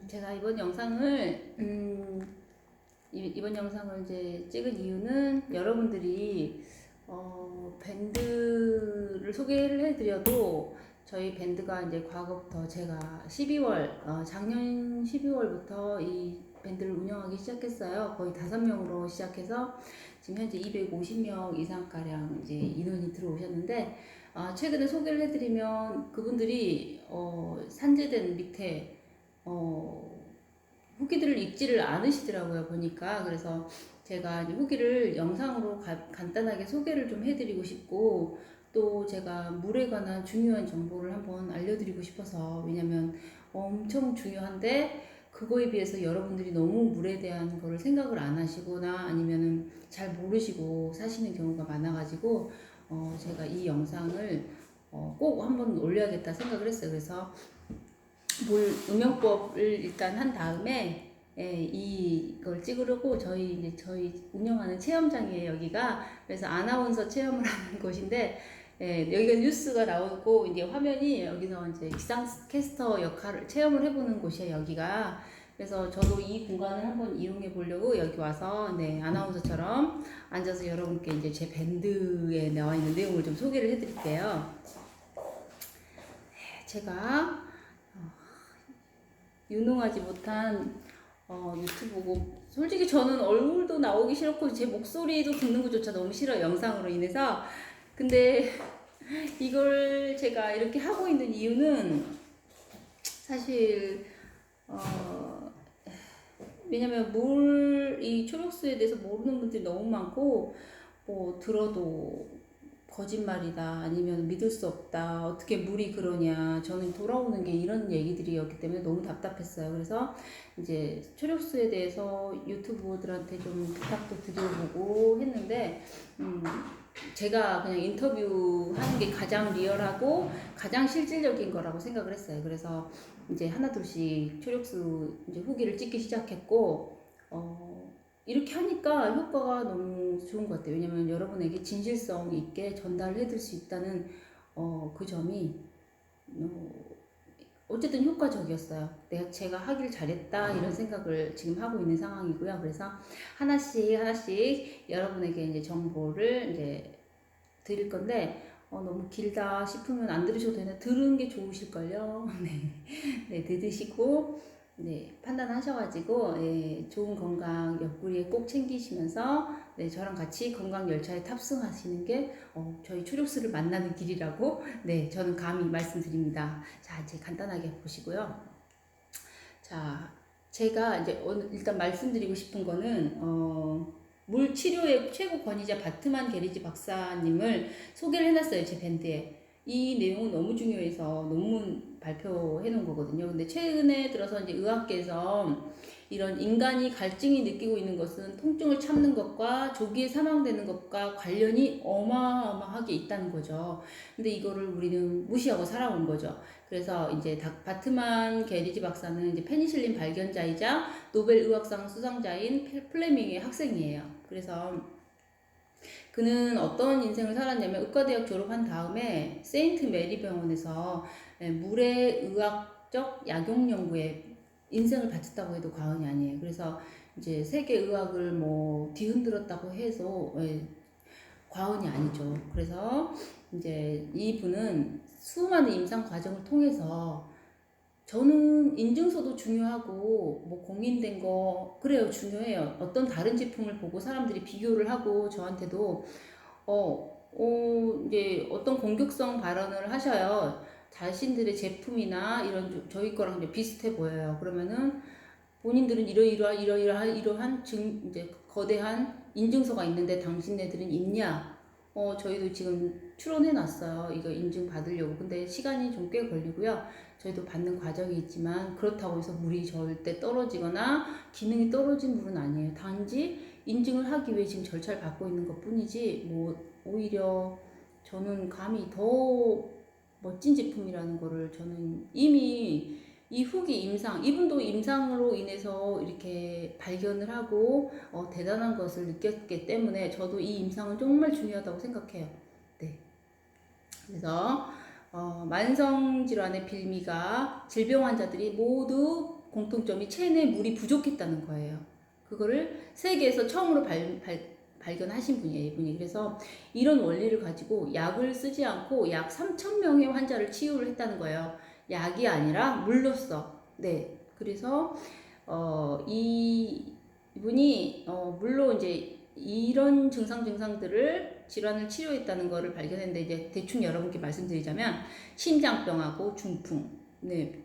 제가 이번 영상을 이제 찍은 이유는 여러분들이 밴드를 소개를 해드려도 저희 밴드가 이제 과거부터 제가 작년 12월부터 이 밴드를 운영하기 시작했어요. 거의 5명으로 시작해서 지금 현재 250명 이상가량 이제 인원이 들어오셨는데, 최근에 소개를 해드리면 그분들이 산재된 밑에 후기들을 읽지를 않으시더라고요, 보니까. 그래서 제가 후기를 영상으로 간단하게 소개를 좀 해드리고 싶고, 또 제가 물에 관한 중요한 정보를 한번 알려드리고 싶어서. 왜냐면 엄청 중요한데 그거에 비해서 여러분들이 너무 물에 대한 거를 생각을 안 하시거나 아니면은 잘 모르시고 사시는 경우가 많아가지고 제가 이 영상을 꼭 한번 올려야겠다 생각을 했어요. 그래서 물 음영법을 일단 한 다음에 이걸 찍으려고 저희 운영하는 체험장이에요, 여기가. 그래서 아나운서 체험을 하는 곳인데, 여기가 뉴스가 나오고 이제 화면이 여기서 이제 기상캐스터 역할을 체험을 해보는 곳이에요, 여기가. 그래서 저도 이 공간을 한번 이용해 보려고 여기 와서 아나운서처럼 앉아서 여러분께 이제 제 밴드에 나와 있는 내용을 좀 소개를 해드릴게요. 제가 유능하지 못한 유튜브고, 솔직히 저는 얼굴도 나오기 싫고 제 목소리도 듣는 것조차 너무 싫어요, 영상으로 인해서. 근데 이걸 제가 이렇게 하고 있는 이유는 사실 왜냐면 이 초록수에 대해서 모르는 분들이 너무 많고, 들어도 거짓말이다, 아니면 믿을 수 없다, 어떻게 물이 그러냐, 저는 돌아오는 게 이런 얘기들이었기 때문에 너무 답답했어요. 그래서 이제 초력수에 대해서 유튜버들한테 좀 부탁도 드려보고 했는데, 제가 그냥 인터뷰하는 게 가장 리얼하고 가장 실질적인 거라고 생각을 했어요. 그래서 이제 하나둘씩 초력수 이제 후기를 찍기 시작했고, 이렇게 하니까 효과가 너무 좋은 것 같아요. 왜냐면 여러분에게 진실성 있게 전달을 해드릴 수 있다는 그 점이 어쨌든 효과적이었어요. 제가 하길 잘했다 이런 생각을 지금 하고 있는 상황이고요. 그래서 하나씩 여러분에게 이제 정보를 이제 드릴 건데, 너무 길다 싶으면 안 들으셔도 되나, 들은 게 좋으실걸요. 네, 들으시고 판단하셔가지고 좋은 건강 옆구리에 꼭 챙기시면서 저랑 같이 건강 열차에 탑승하시는 게 저희 초록수를 만나는 길이라고 저는 감히 말씀드립니다. 자, 이제 간단하게 보시고요. 자, 제가 이제 오늘 일단 말씀드리고 싶은 거는 물 치료의 최고 권위자 바트만 게리지 박사님을 소개를 해놨어요, 제 밴드에. 이 내용은 너무 중요해서 논문 발표해 놓은 거거든요. 근데 최근에 들어서 이제 의학계에서 이런 인간이 갈증이 느끼고 있는 것은 통증을 참는 것과 조기에 사망되는 것과 관련이 어마어마하게 있다는 거죠. 근데 이거를 우리는 무시하고 살아온 거죠. 그래서 이제 바트만 게리지 박사는 이제 페니실린 발견자이자 노벨 의학상 수상자인 플레밍의 학생이에요. 그래서 그는 어떤 인생을 살았냐면, 의과대학 졸업한 다음에 세인트 메리 병원에서 물의 의학적 약용 연구에 인생을 바쳤다고 해도 과언이 아니에요. 그래서 이제 세계 의학을 뒤흔들었다고 해서 과언이 아니죠. 그래서 이제 이분은 수많은 임상 과정을 통해서, 저는 인증서도 중요하고 공인된 거 그래요, 중요해요. 어떤 다른 제품을 보고 사람들이 비교를 하고 저한테도 이제 어떤 공격성 발언을 하셔요. 자신들의 제품이나 이런 저희 거랑 이제 비슷해 보여요. 그러면은 본인들은 이러이러한 이제 거대한 인증서가 있는데 당신네들은 있냐? 저희도 지금 추론해 놨어요. 이거 인증 받으려고. 근데 시간이 좀 꽤 걸리고요. 저희도 받는 과정이 있지만, 그렇다고 해서 물이 절대 떨어지거나 기능이 떨어진 물은 아니에요. 단지 인증을 하기 위해 지금 절차를 밟고 있는 것 뿐이지, 오히려 저는 감히 더 멋진 제품이라는 거를 저는 이미 이 후기 이분도 임상으로 인해서 이렇게 발견을 하고 대단한 것을 느꼈기 때문에 저도 이 임상은 정말 중요하다고 생각해요. 네. 그래서 만성질환의 빌미가 질병 환자들이 모두 공통점이 체내에 물이 부족했다는 거예요. 그거를 세계에서 처음으로 발견하신 분이에요, 이분이. 그래서 이런 원리를 가지고 약을 쓰지 않고 약 3,000명의 환자를 치유를 했다는 거예요. 약이 아니라 물로써. 네. 그래서 이분이 물로 이제 이런 증상들을 질환을 치료했다는 거를 발견했는데, 이제 대충 여러분께 말씀드리자면 심장병하고 중풍. 네.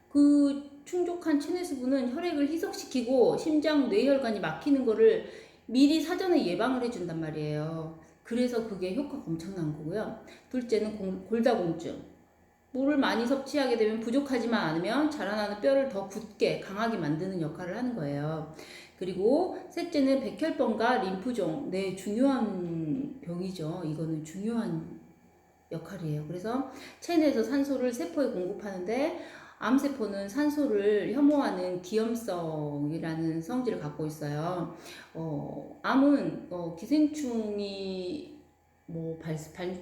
그 충족한 체내수분은 혈액을 희석시키고 심장 뇌혈관이 막히는 거를 미리 사전에 예방을 해준단 말이에요. 그래서 그게 효과가 엄청난 거고요. 둘째는 골다공증. 물을 많이 섭취하게 되면 부족하지만 않으면 자라나는 뼈를 더 굳게 강하게 만드는 역할을 하는 거예요. 그리고 셋째는 백혈병과 림프종. 네, 중요한 병이죠. 이거는 중요한 역할이에요. 그래서 체내에서 산소를 세포에 공급하는데, 암세포는 산소를 혐오하는 기염성이라는 성질을 갖고 있어요. 암은 기생충이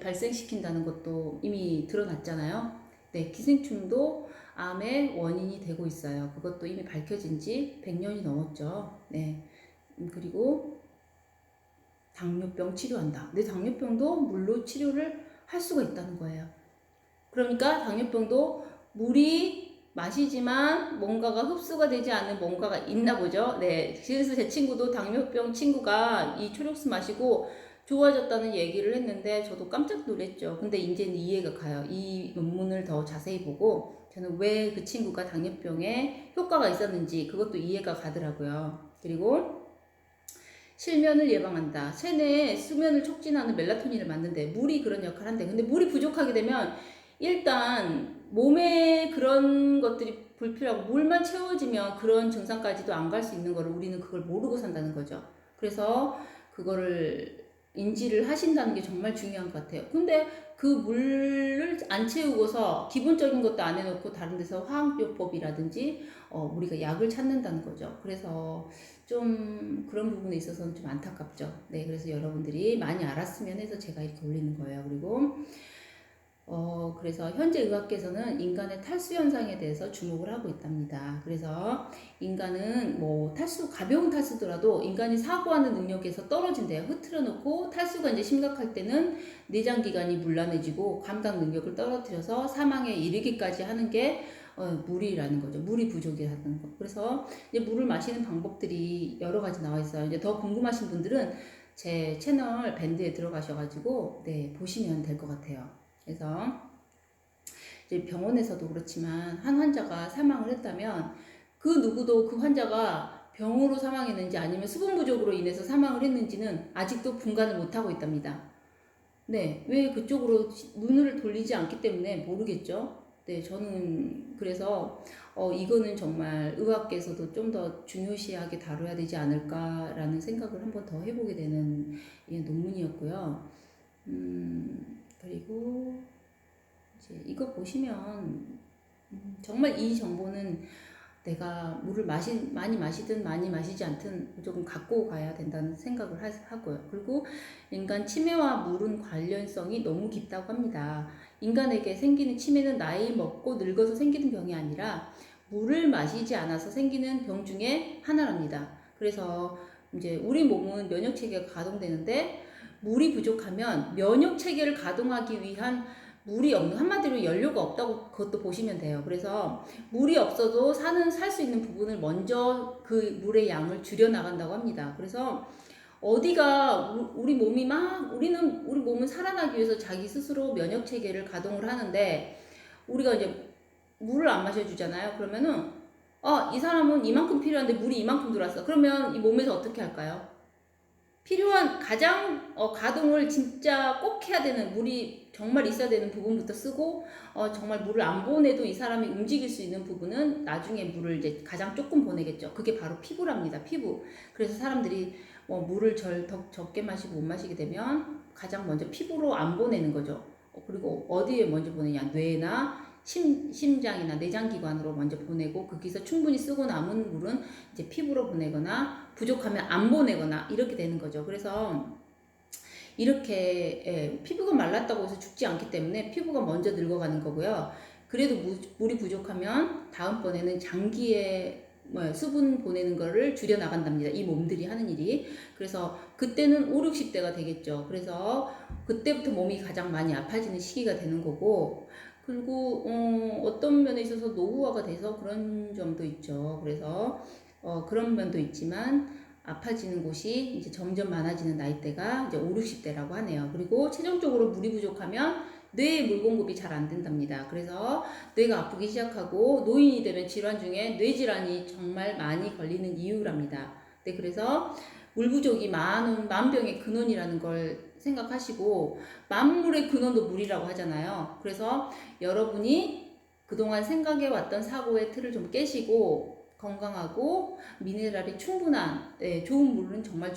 발생시킨다는 것도 이미 드러났잖아요. 네, 기생충도 암의 원인이 되고 있어요. 그것도 이미 밝혀진 지 100년이 넘었죠. 네. 그리고 당뇨병 치료한다. 네, 당뇨병도 물로 치료를 할 수가 있다는 거예요. 그러니까 당뇨병도 물이 마시지만 뭔가가 흡수가 되지 않는 뭔가가 있나 보죠. 네. 그래서 제 친구도 당뇨병 친구가 이 초록수 마시고 좋아졌다는 얘기를 했는데 저도 깜짝 놀랐죠. 근데 이제는 이해가 가요. 이 논문을 더 자세히 보고 저는 왜 그 친구가 당뇨병에 효과가 있었는지 그것도 이해가 가더라고요. 그리고 실면을 예방한다. 체내에 수면을 촉진하는 멜라토닌을 만든대. 물이 그런 역할을 한대. 근데 물이 부족하게 되면 일단 몸에 그런 것들이 불필요하고 물만 채워지면 그런 증상까지도 안 갈 수 있는 거를 우리는 그걸 모르고 산다는 거죠. 그래서 그거를 인지를 하신다는 게 정말 중요한 것 같아요. 근데 그 물을 안 채우고서 기본적인 것도 안 해놓고 다른 데서 화학요법이라든지 우리가 약을 찾는다는 거죠. 그래서 좀 그런 부분에 있어서는 좀 안타깝죠. 네, 그래서 여러분들이 많이 알았으면 해서 제가 이렇게 올리는 거예요. 그리고 그래서 현재 의학계에서는 인간의 탈수 현상에 대해서 주목을 하고 있답니다. 그래서 인간은 가벼운 탈수더라도 인간이 사고하는 능력에서 떨어진대요. 흐트러 놓고 탈수가 이제 심각할 때는 내장기관이 문란해지고 감당 능력을 떨어뜨려서 사망에 이르기까지 하는 게 물이라는 거죠. 물이 부족이라는 거. 그래서 이제 물을 마시는 방법들이 여러 가지 나와 있어요. 이제 더 궁금하신 분들은 제 채널 밴드에 들어가셔가지고 네, 보시면 될 것 같아요. 그래서 이제 병원에서도 그렇지만 한 환자가 사망을 했다면 그 누구도 그 환자가 병으로 사망했는지 아니면 수분 부족으로 인해서 사망을 했는지는 아직도 분간을 못하고 있답니다. 네, 왜 그쪽으로 눈을 돌리지 않기 때문에 모르겠죠. 네, 저는 그래서 이거는 정말 의학계에서도 좀 더 중요시하게 다뤄야 되지 않을까라는 생각을 한번 더 해보게 되는 논문이었고요. 그리고 이제 이거 보시면 정말 이 정보는 내가 물을 많이 마시든 많이 마시지 않든 무조건 갖고 가야 된다는 생각을 하고요. 그리고 인간 치매와 물은 관련성이 너무 깊다고 합니다. 인간에게 생기는 치매는 나이 먹고 늙어서 생기는 병이 아니라 물을 마시지 않아서 생기는 병 중에 하나랍니다. 그래서 이제 우리 몸은 면역 체계가 가동되는데 물이 부족하면 면역 체계를 가동하기 위한 물이 없는, 한마디로 연료가 없다고 그것도 보시면 돼요. 그래서 물이 없어도 살 수 있는 부분을 먼저 그 물의 양을 줄여 나간다고 합니다. 그래서 어디가 우리 몸은 살아나기 위해서 자기 스스로 면역 체계를 가동을 하는데 우리가 이제 물을 안 마셔주잖아요. 그러면은 이 사람은 이만큼 필요한데 물이 이만큼 들어왔어. 그러면 이 몸에서 어떻게 할까요? 필요한 가장 가동을 진짜 꼭 해야 되는 물이 정말 있어야 되는 부분부터 쓰고 정말 물을 안 보내도 이 사람이 움직일 수 있는 부분은 나중에 물을 이제 가장 조금 보내겠죠. 그게 바로 피부랍니다. 피부. 그래서 사람들이 물을 적게 마시고 못 마시게 되면 가장 먼저 피부로 안 보내는 거죠. 그리고 어디에 먼저 보내냐? 뇌나 심장이나 내장기관으로 먼저 보내고 거기서 충분히 쓰고 남은 물은 이제 피부로 보내거나 부족하면 안 보내거나 이렇게 되는 거죠. 그래서 이렇게 피부가 말랐다고 해서 죽지 않기 때문에 피부가 먼저 늙어가는 거고요. 그래도 물이 부족하면 다음번에는 장기에 수분 보내는 거를 줄여 나간답니다. 이 몸들이 하는 일이. 그래서 그때는 5, 60대가 되겠죠. 그래서 그때부터 몸이 가장 많이 아파지는 시기가 되는 거고, 그리고 어떤 면에 있어서 노후화가 돼서 그런 점도 있죠. 그래서 그런 면도 있지만 아파지는 곳이 이제 점점 많아지는 나이대가 이제 5, 60대라고 하네요. 그리고 최종적으로 물이 부족하면 뇌에 물 공급이 잘 안 된답니다. 그래서 뇌가 아프기 시작하고 노인이 되면 질환 중에 뇌질환이 정말 많이 걸리는 이유랍니다. 네, 그래서 물 부족이 만병의 근원이라는 걸 생각하시고, 만물의 근원도 물이라고 하잖아요. 그래서 여러분이 그동안 생각해 왔던 사고의 틀을 좀 깨시고 건강하고 미네랄이 충분한 좋은 물은 정말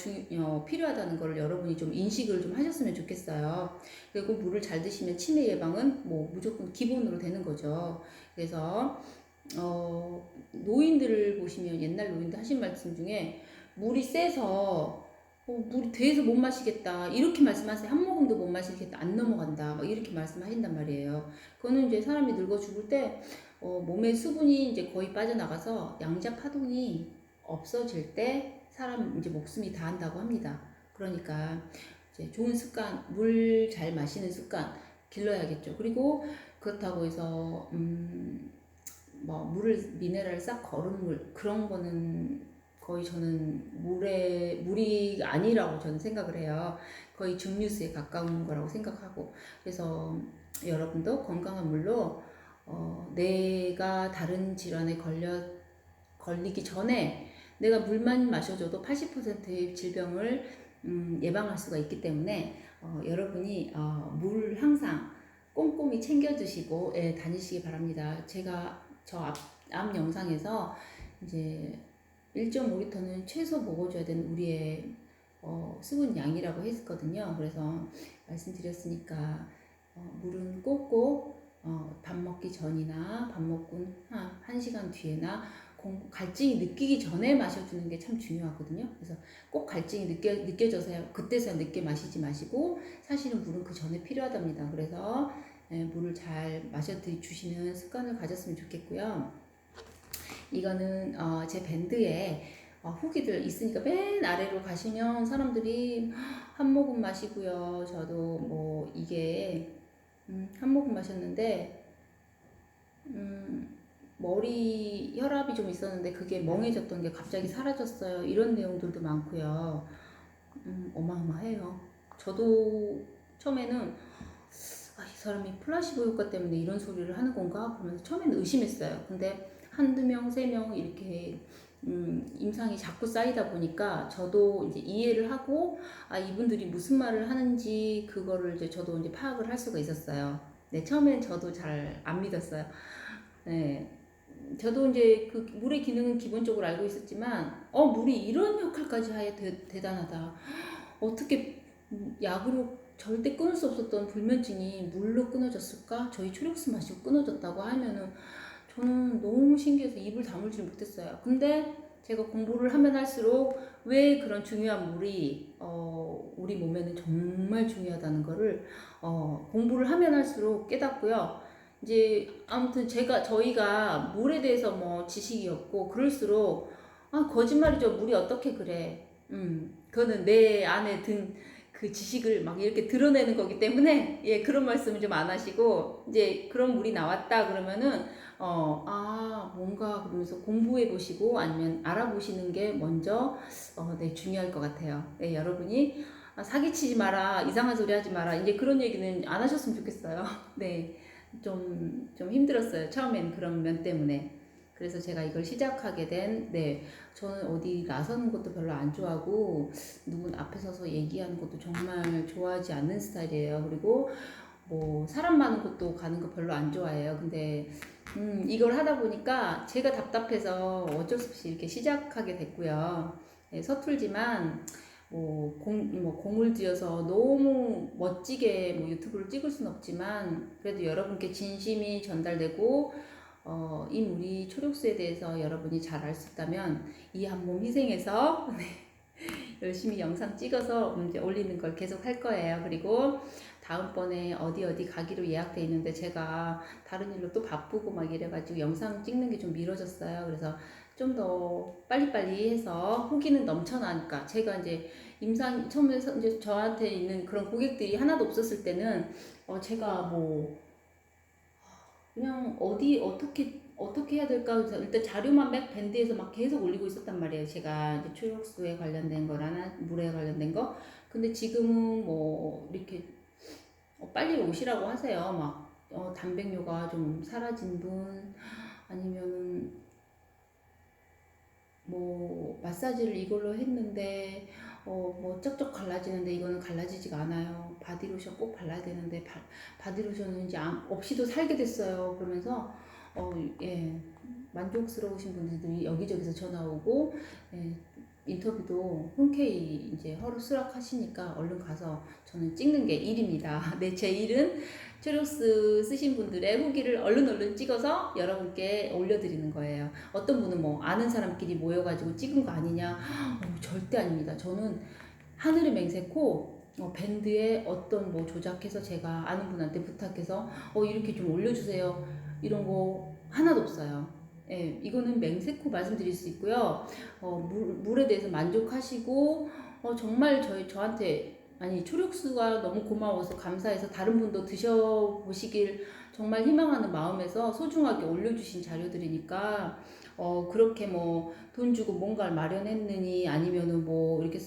필요하다는 걸 여러분이 좀 인식을 좀 하셨으면 좋겠어요. 그리고 물을 잘 드시면 치매 예방은 뭐 무조건 기본으로 되는 거죠. 그래서 노인들을 보시면 옛날 노인들 하신 말씀 중에 물이 세서 물이 돼서 못 마시겠다 이렇게 말씀하세요. 한 모금도 못 마시겠다, 안 넘어간다 막 이렇게 말씀하신단 말이에요. 그거는 이제 사람이 늙어 죽을 때 몸의 수분이 이제 거의 빠져나가서 양자 파동이 없어질 때 사람 이제 목숨이 다한다고 합니다. 그러니까 이제 좋은 습관, 물 잘 마시는 습관 길러야겠죠. 그리고 그렇다고 해서 뭐 물을 미네랄 싹 거른 물 그런 거는 거의 저는 물이 아니라고 저는 생각을 해요. 거의 증류수에 가까운 거라고 생각하고, 그래서 여러분도 건강한 물로 내가 다른 질환에 걸리기 전에 내가 물만 마셔줘도 80%의 질병을 예방할 수가 있기 때문에 여러분이 물 항상 꼼꼼히 챙겨드시고 다니시기 바랍니다. 제가 앞 영상에서 이제 1.5리터는 최소 먹어줘야 되는 우리의 수분 양이라고 했거든요. 그래서 말씀드렸으니까 물은 꼭꼭 밥 먹기 전이나 밥 먹고 1시간 뒤에나 갈증이 느끼기 전에 마셔주는 게 참 중요하거든요. 그래서 꼭 갈증이 느껴져서야 그때서야 늦게 마시지 마시고, 사실은 물은 그 전에 필요하답니다. 그래서 물을 잘 마셔주시는 습관을 가졌으면 좋겠고요. 이거는 제 밴드에 후기들 있으니까 맨 아래로 가시면 사람들이 한 모금 마시고요. 저도 뭐 이게 한 모금 마셨는데 머리 혈압이 좀 있었는데 그게 멍해졌던 게 갑자기 사라졌어요. 이런 내용들도 많고요. 어마어마해요. 저도 처음에는 이 사람이 플라시보 효과 때문에 이런 소리를 하는 건가? 그러면서 처음에는 의심했어요. 근데 한두 명, 세 명 이렇게 임상이 자꾸 쌓이다 보니까 저도 이제 이해를 하고 이분들이 무슨 말을 하는지 그거를 이제 저도 이제 파악을 할 수가 있었어요. 네, 처음엔 저도 잘 안 믿었어요. 네. 저도 이제 그 물의 기능은 기본적으로 알고 있었지만 물이 이런 역할까지 하에 대단하다. 어떻게 약으로 절대 끊을 수 없었던 불면증이 물로 끊어졌을까? 저희 초록수 마시고 끊어졌다고 하면은 저는 너무 신기해서 입을 다물지 못했어요. 근데 제가 공부를 하면 할수록 왜 그런 중요한 물이 우리 몸에는 정말 중요하다는 거를 공부를 하면 할수록 깨닫고요. 이제 아무튼 저희가 물에 대해서 뭐 지식이 없고 그럴수록 거짓말이죠. 물이 어떻게 그래. 그거는 내 안에 든 그 지식을 막 이렇게 드러내는 거기 때문에 그런 말씀을 좀 안 하시고, 이제 그런 물이 나왔다 그러면은 뭔가 그러면서 공부해 보시고 아니면 알아보시는 게 먼저 중요할 것 같아요. 네, 여러분이 사기치지 마라, 이상한 소리 하지 마라, 이제 그런 얘기는 안 하셨으면 좋겠어요. 네, 좀 힘들었어요. 처음엔 그런 면 때문에. 그래서 제가 이걸 시작하게 저는 어디 나서는 것도 별로 안 좋아하고 누군 앞에 서서 얘기하는 것도 정말 좋아하지 않는 스타일이에요. 그리고 뭐 사람 많은 곳도 가는 거 별로 안 좋아해요. 근데 이걸 하다 보니까 제가 답답해서 어쩔 수 없이 이렇게 시작하게 됐고요. 서툴지만 공을 들여서 너무 멋지게 유튜브를 찍을 순 없지만 그래도 여러분께 진심이 전달되고 이 물이 초록수에 대해서 여러분이 잘 알 수 있다면 이 한 몸 희생해서 열심히 영상 찍어서 이제 올리는 걸 계속 할 거예요. 그리고 다음번에 어디 가기로 예약돼 있는데 제가 다른 일로 또 바쁘고 막 이래가지고 영상 찍는 게 좀 미뤄졌어요. 그래서 좀 더 빨리빨리 해서 후기는 넘쳐나니까 제가 이제 임상 처음에 이제 저한테 있는 그런 고객들이 하나도 없었을 때는 제가 뭐 그냥 어떻게 해야 될까 그래서 일단 자료만 막 밴드에서 막 계속 올리고 있었단 말이에요. 제가 이제 초록수에 관련된 거나 물에 관련된 거. 근데 지금은 뭐 이렇게 빨리 오시라고 하세요. 막 단백뇨가 좀 사라진 분 아니면 뭐 마사지를 이걸로 했는데 뭐 쩍쩍 갈라지는데 이거는 갈라지지가 않아요. 바디로션 꼭 발라야 되는데 바디로션은 이제 없이도 살게 됐어요. 그러면서 예, 만족스러우신 분들이 여기저기서 전화 오고 예, 인터뷰도 흔쾌히 이제 수락하시니까 얼른 가서 저는 찍는 게 일입니다. 네, 제 일은 초록스 쓰신 분들의 후기를 얼른 찍어서 여러분께 올려드리는 거예요. 어떤 분은 뭐 아는 사람끼리 모여가지고 찍은 거 아니냐? 절대 아닙니다. 저는 하늘의 맹세코 밴드에 어떤 뭐 조작해서 제가 아는 분한테 부탁해서 이렇게 좀 올려주세요. 이런 거 하나도 없어요. 예, 이거는 맹세코 말씀드릴 수 있고요. 물에 대해서 만족하시고 정말 저한테 아니 초록수가 너무 고마워서 감사해서 다른 분도 드셔보시길 정말 희망하는 마음에서 소중하게 올려주신 자료들이니까 그렇게 뭐 돈 주고 뭔가를 마련했느니 아니면은 뭐 이렇게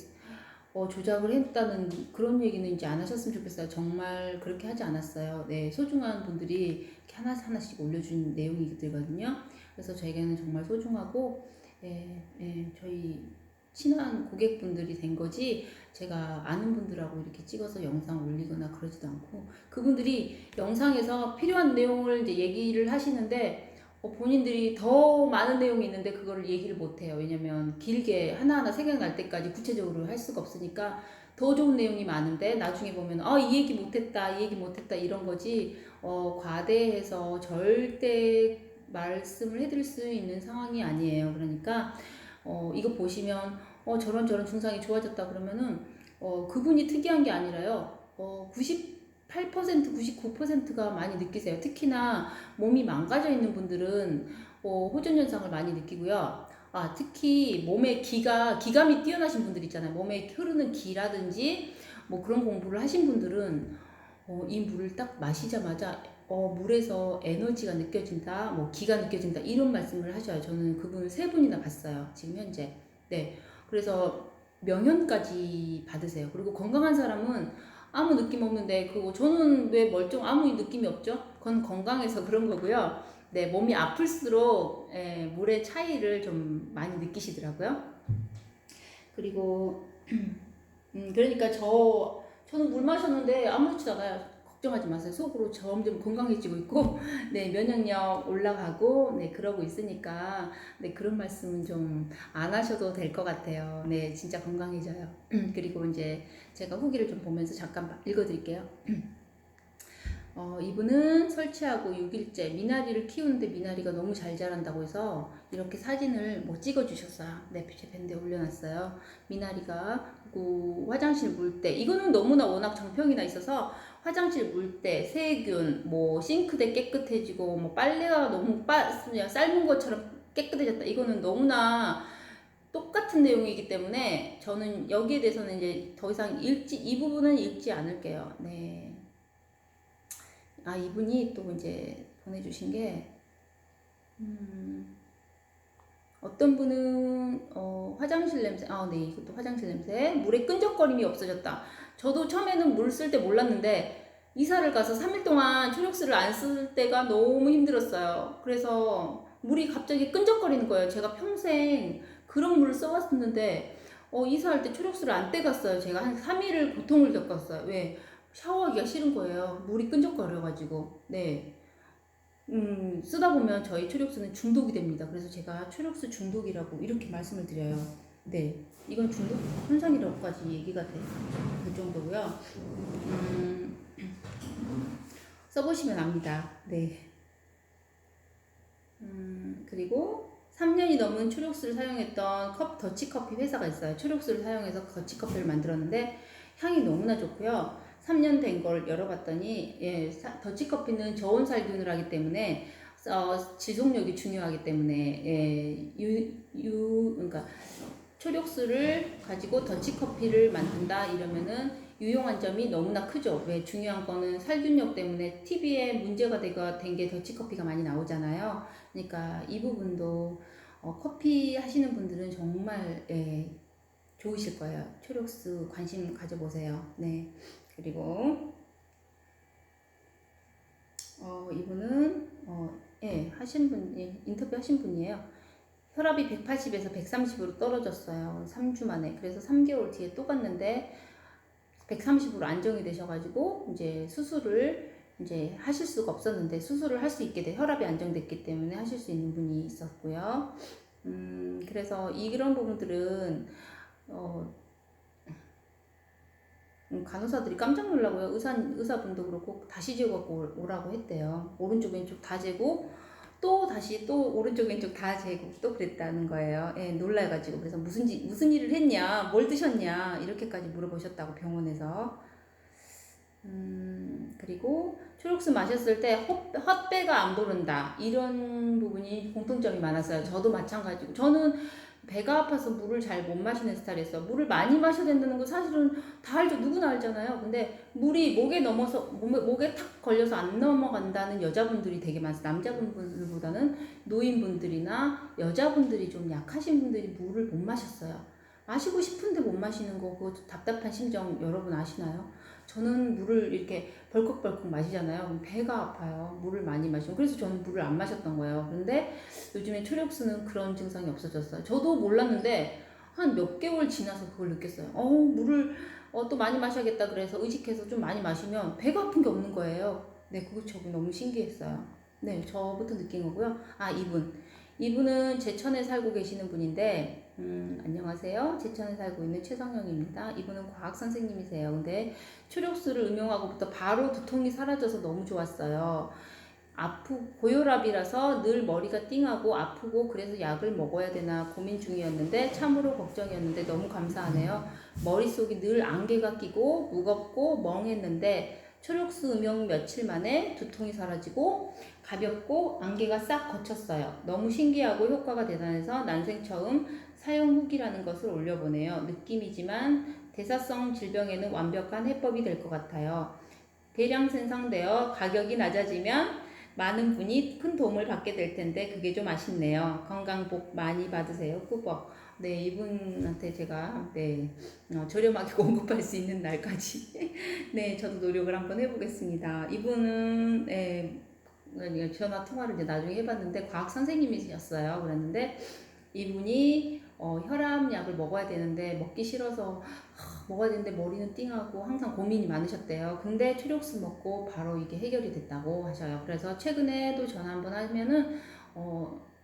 조작을 했다는 그런 얘기는 이제 안 하셨으면 좋겠어요. 정말 그렇게 하지 않았어요. 네, 소중한 분들이 이렇게 하나씩 올려준 내용이거든요. 그래서 저에게는 정말 소중하고 저희 친한 고객분들이 된 거지 제가 아는 분들하고 이렇게 찍어서 영상 올리거나 그러지도 않고 그분들이 영상에서 필요한 내용을 이제 얘기를 하시는데 본인들이 더 많은 내용이 있는데 그거를 얘기를 못해요. 왜냐면 길게 하나하나 생각날 때까지 구체적으로 할 수가 없으니까 더 좋은 내용이 많은데 나중에 보면 이 얘기 못했다 이 얘기 못했다 이런 거지 과대해서 절대 말씀을 해드릴 수 있는 상황이 아니에요. 그러니까 이거 보시면 저런 증상이 좋아졌다 그러면은 그분이 특이한 게 아니라요. 98% 99%가 많이 느끼세요. 특히나 몸이 망가져 있는 분들은 호전 현상을 많이 느끼고요. 특히 몸에 기감이 뛰어나신 분들 있잖아요. 몸에 흐르는 기라든지 뭐 그런 공부를 하신 분들은 이 물을 딱 마시자마자 물에서 에너지가 느껴진다, 뭐 기가 느껴진다 이런 말씀을 하셔요. 저는 그분을 3분이나 봤어요. 지금 현재. 네. 그래서 명현까지 받으세요. 그리고 건강한 사람은 아무 느낌 없는데 저는 왜 아무 느낌이 없죠? 그건 건강해서 그런 거고요. 네, 몸이 아플수록 물의 차이를 좀 많이 느끼시더라고요. 그리고 그러니까 저는 물 마셨는데 아무렇지도 않아요. 걱정하지 마세요. 속으로 점점 건강해지고 있고, 네, 면역력 올라가고, 네, 그러고 있으니까, 네, 그런 말씀은 좀 안 하셔도 될 것 같아요. 네, 진짜 건강해져요. 그리고 이제 제가 후기를 좀 보면서 잠깐 읽어드릴게요. 이분은 설치하고 6일째 미나리를 키우는데 미나리가 너무 잘 자란다고 해서 이렇게 사진을 뭐 찍어주셨어요. 네, 제 밴드에 올려놨어요. 미나리가 그 화장실 물때 이거는 너무나 워낙 정평이나 있어서 화장실 물때 세균, 뭐 싱크대 깨끗해지고 뭐 빨래가 너무 삶은 것처럼 깨끗해졌다. 이거는 너무나 똑같은 내용이기 때문에 저는 여기에 대해서는 이제 더 이상 이 부분은 읽지 않을게요. 네. 이분이 또 이제 보내주신 게, 어떤 분은, 화장실 냄새, 네, 이것도 화장실 냄새. 물에 끈적거림이 없어졌다. 저도 처음에는 물 쓸 때 몰랐는데, 이사를 가서 3일 동안 초록수를 안 쓸 때가 너무 힘들었어요. 그래서 물이 갑자기 끈적거리는 거예요. 제가 평생 그런 물을 써왔었는데, 이사할 때 초록수를 안 떼갔어요. 제가 한 3일을 고통을 겪었어요. 왜? 샤워하기가 싫은 거예요. 물이 끈적거려가지고. 네. 쓰다 보면 저희 초록수는 중독이 됩니다. 그래서 제가 초록수 중독이라고 이렇게 말씀을 드려요. 네. 이건 중독 현상이라고까지 얘기가 될 정도고요. 써보시면 압니다. 네. 그리고 3년이 넘은 초록수를 사용했던 더치커피 회사가 있어요. 초록수를 사용해서 더치커피를 만들었는데 향이 너무나 좋고요. 3년 된 걸 열어봤더니 예, 더치커피는 저온 살균을 하기 때문에 지속력이 중요하기 때문에 예, 그러니까 초록수를 가지고 더치커피를 만든다 이러면은 유용한 점이 너무나 크죠. 왜 중요한 거는 살균력 때문에 TV에 문제가 된 게 더치커피가 많이 나오잖아요. 그러니까 이 부분도 커피 하시는 분들은 정말 예, 좋으실 거예요. 초록수 관심 가져보세요. 네. 그리고 이분은 예, 하신 분, 예, 인터뷰 하신 분이에요. 혈압이 180에서 130으로 떨어졌어요. 3주 만에. 그래서 3개월 뒤에 또 갔는데 130으로 안정이 되셔가지고 이제 수술을 이제 하실 수가 없었는데 수술을 할 수 있게 돼 혈압이 안정됐기 때문에 하실 수 있는 분이 있었고요. 그래서 이런 부분들은 간호사들이 깜짝 놀라고요. 의사분도 그렇고 다시 재고 오라고 했대요. 오른쪽 왼쪽 다 재고 또 다시 또 오른쪽 왼쪽 다 재고 또 그랬다는 거예요. 예, 놀라가지고 그래서 무슨 일을 했냐, 뭘 드셨냐 이렇게까지 물어보셨다고 병원에서. 그리고 초록수 마셨을 때 헛배가 안 부른다 이런 부분이 공통점이 많았어요. 저도 마찬가지고 저는 배가 아파서 물을 잘 못 마시는 스타일이었어. 물을 많이 마셔야 된다는 거 사실은 다 알죠. 누구나 알잖아요. 근데 물이 목에 탁 걸려서 안 넘어간다는 여자분들이 되게 많아요. 남자분들보다는 노인분들이나 여자분들이 좀 약하신 분들이 물을 못 마셨어요. 마시고 싶은데 못 마시는 거 그거 답답한 심정 여러분 아시나요? 저는 물을 이렇게 벌컥벌컥 마시잖아요. 그럼 배가 아파요. 물을 많이 마시면. 그래서 저는 물을 안 마셨던 거예요. 그런데 요즘에 초록수는 그런 증상이 없어졌어요. 저도 몰랐는데 한 몇 개월 지나서 그걸 느꼈어요. 물을 또 많이 마셔야겠다 그래서 의식해서 좀 많이 마시면 배가 아픈 게 없는 거예요. 네, 그거 저도 너무 신기했어요. 네, 저부터 느낀 거고요. 이분은 제천에 살고 계시는 분인데 안녕하세요. 제천에 살고 있는 최성영입니다. 이분은 과학 선생님이세요. 근데 초록수를 응용하고부터 바로 두통이 사라져서 너무 좋았어요. 고혈압이라서 늘 머리가 띵하고 아프고 그래서 약을 먹어야 되나 고민 중이었는데 참으로 걱정이었는데 너무 감사하네요. 머릿속이 늘 안개가 끼고 무겁고 멍했는데 초록수 음용 며칠 만에 두통이 사라지고 가볍고 안개가 싹 걷혔어요. 너무 신기하고 효과가 대단해서 난생 처음 사용 후기라는 것을 올려보네요. 느낌이지만 대사성 질병에는 완벽한 해법이 될 것 같아요. 대량 생산되어 가격이 낮아지면 많은 분이 큰 도움을 받게 될 텐데 그게 좀 아쉽네요. 건강 복 많이 받으세요. 꾸벅. 네, 이분한테 제가 저렴하게 공급할 수 있는 날까지 네, 저도 노력을 한번 해보겠습니다. 이분은 전화 통화를 이제 나중에 해봤는데 과학 선생님이셨어요. 그랬는데 이분이 혈압약을 먹어야 되는데 먹기 싫어서 먹어야 되는데 머리는 띵하고 항상 고민이 많으셨대요. 근데 초록수 먹고 바로 이게 해결이 됐다고 하셔요. 그래서 최근에도 전화 한번 하면은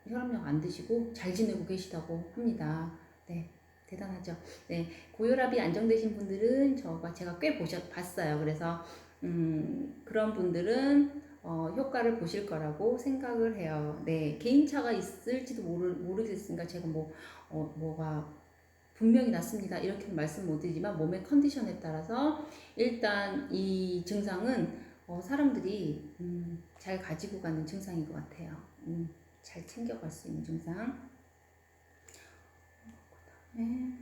혈압약 안 드시고 잘 지내고 계시다고 합니다. 네. 대단하죠. 네. 고혈압이 안정되신 분들은 제가 꽤 봤어요. 그래서 그런 분들은 효과를 보실 거라고 생각을 해요. 네, 개인차가 있을지도 모르겠으니까 제가 뭐가 분명히 낫습니다. 이렇게 말씀 못 드리지만 몸의 컨디션에 따라서 일단 이 증상은 사람들이 잘 가지고 가는 증상인 것 같아요. 잘 챙겨갈 수 있는 증상. 그다음에